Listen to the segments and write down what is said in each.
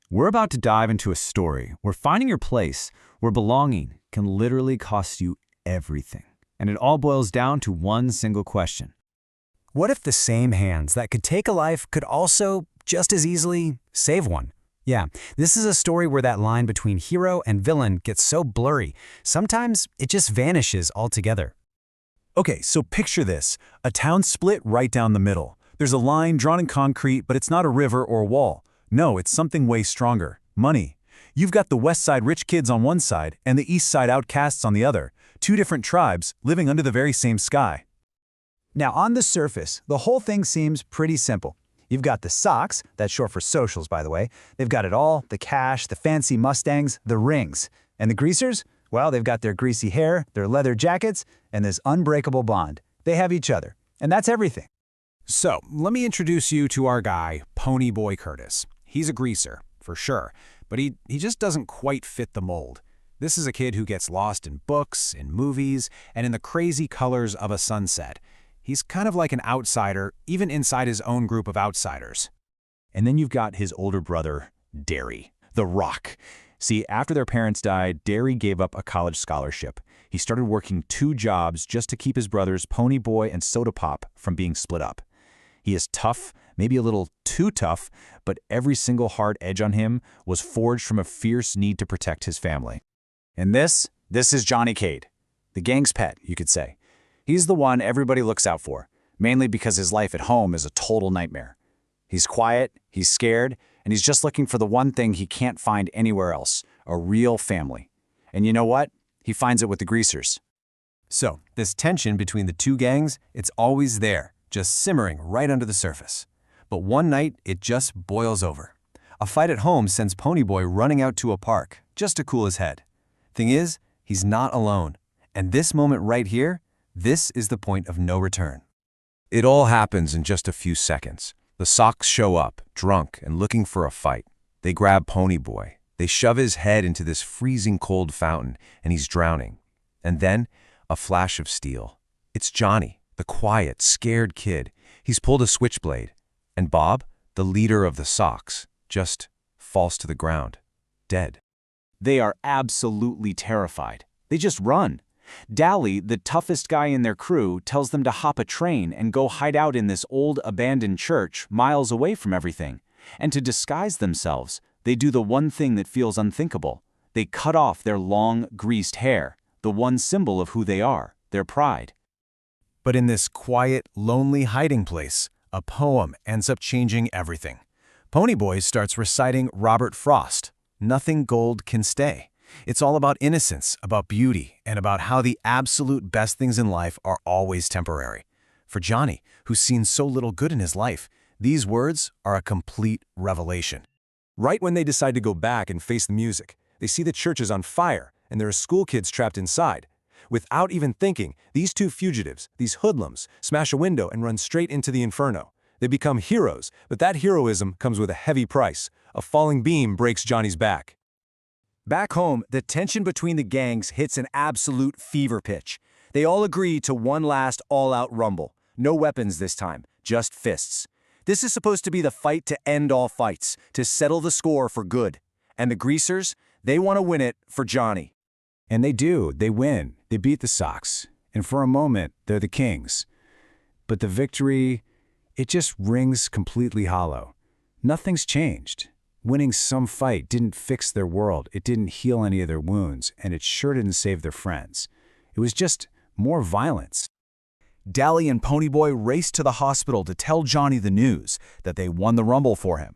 We're about to dive into a story where finding your place, where belonging can literally cost you everything. And it all boils down to one single question. What if the same hands that could take a life could also, just as easily, save one? Yeah, this is a story where that line between hero and villain gets so blurry, sometimes it just vanishes altogether. Okay, so picture this. A town split right down the middle. There's a line drawn in concrete, but it's not a river or a wall. No, it's something way stronger. Money. You've got the West Side rich kids on one side and the East Side outcasts on the other. Two different tribes living under the very same sky. Now, on the surface, the whole thing seems pretty simple. You've got the Socs, that's short for socials, by the way. They've got it all, the cash, the fancy Mustangs, the rings. And the greasers? Well, they've got their greasy hair, their leather jackets, and this unbreakable bond. They have each other. And that's everything. So, let me introduce you to our guy, Ponyboy Curtis. He's a greaser, for sure, but he just doesn't quite fit the mold. This is a kid who gets lost in books, in movies, and in the crazy colors of a sunset. He's kind of like an outsider, even inside his own group of outsiders. And then you've got his older brother, Derry, the Rock. See, after their parents died, Derry gave up a college scholarship. He started working 2 jobs just to keep his brothers Ponyboy and Soda Pop from being split up. He is tough, maybe a little too tough, but every single hard edge on him was forged from a fierce need to protect his family. And this is Johnny Cade, the gang's pet, you could say. He's the one everybody looks out for, mainly because his life at home is a total nightmare. He's quiet, he's scared, and he's just looking for the one thing he can't find anywhere else, a real family. And you know what? He finds it with the greasers. So, this tension between the two gangs, it's always there, just simmering right under the surface. But one night, it just boils over. A fight at home sends Ponyboy running out to a park, just to cool his head. Thing is, he's not alone. And this moment right here, this is the point of no return. It all happens in just a few seconds. The Socs show up, drunk and looking for a fight. They grab Ponyboy. They shove his head into this freezing cold fountain, and he's drowning. And then, a flash of steel. It's Johnny, the quiet, scared kid. He's pulled a switchblade. And Bob, the leader of the Socs, just falls to the ground, dead. They are absolutely terrified. They just run. Dally, the toughest guy in their crew, tells them to hop a train and go hide out in this old abandoned church miles away from everything. And to disguise themselves, they do the one thing that feels unthinkable. They cut off their long, greased hair, the one symbol of who they are, their pride. But in this quiet, lonely hiding place, a poem ends up changing everything. Ponyboy starts reciting Robert Frost, "Nothing gold can stay." It's all about innocence, about beauty, and about how the absolute best things in life are always temporary. For Johnny, who's seen so little good in his life, these words are a complete revelation. Right when they decide to go back and face the music, they see the church is on fire and there are school kids trapped inside. Without even thinking, these two fugitives, these hoodlums, smash a window and run straight into the inferno. They become heroes, but that heroism comes with a heavy price. A falling beam breaks Johnny's back. Back home, the tension between the gangs hits an absolute fever pitch. They all agree to one last all-out rumble. No weapons this time, just fists. This is supposed to be the fight to end all fights, to settle the score for good. And the greasers, they want to win it for Johnny. And they do. They win. They beat the Socs. And for a moment, they're the kings. But the victory, it just rings completely hollow. Nothing's changed. Winning some fight didn't fix their world, it didn't heal any of their wounds, and it sure didn't save their friends. It was just more violence. Dally and Ponyboy race to the hospital to tell Johnny the news, that they won the rumble for him.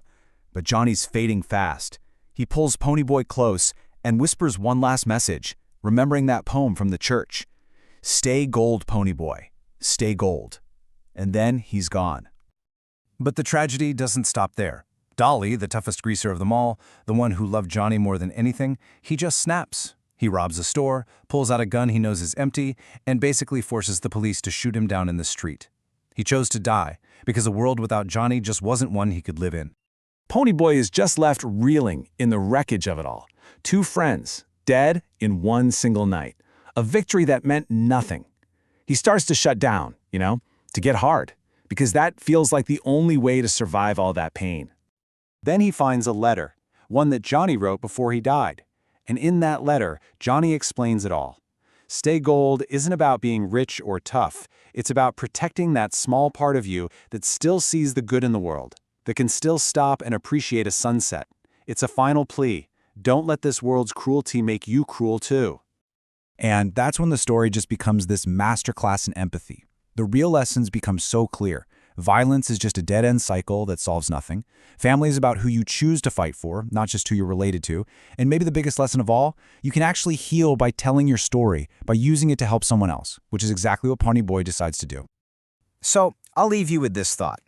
But Johnny's fading fast. He pulls Ponyboy close and whispers one last message, remembering that poem from the church. "Stay gold, Ponyboy. Stay gold." And then he's gone. But the tragedy doesn't stop there. Dolly, the toughest greaser of them all, the one who loved Johnny more than anything, he just snaps. He robs a store, pulls out a gun he knows is empty, and basically forces the police to shoot him down in the street. He chose to die, because a world without Johnny just wasn't one he could live in. Ponyboy is just left reeling in the wreckage of it all. 2 friends, dead in one single night. A victory that meant nothing. He starts to shut down, to get hard, because that feels like the only way to survive all that pain. Then he finds a letter, one that Johnny wrote before he died. And in that letter, Johnny explains it all. Stay Gold isn't about being rich or tough. It's about protecting that small part of you that still sees the good in the world, that can still stop and appreciate a sunset. It's a final plea. Don't let this world's cruelty make you cruel too. And that's when the story just becomes this masterclass in empathy. The real lessons become so clear. Violence is just a dead-end cycle that solves nothing. Family is about who you choose to fight for, not just who you're related to. And maybe the biggest lesson of all, you can actually heal by telling your story, by using it to help someone else, which is exactly what Ponyboy decides to do. So, I'll leave you with this thought.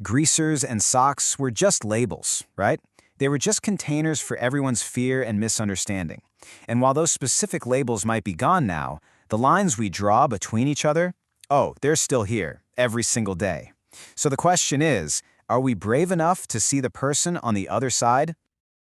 Greasers and Socs were just labels, right? They were just containers for everyone's fear and misunderstanding. And while those specific labels might be gone now, the lines we draw between each other, oh, they're still here, every single day. So the question is, are we brave enough to see the person on the other side,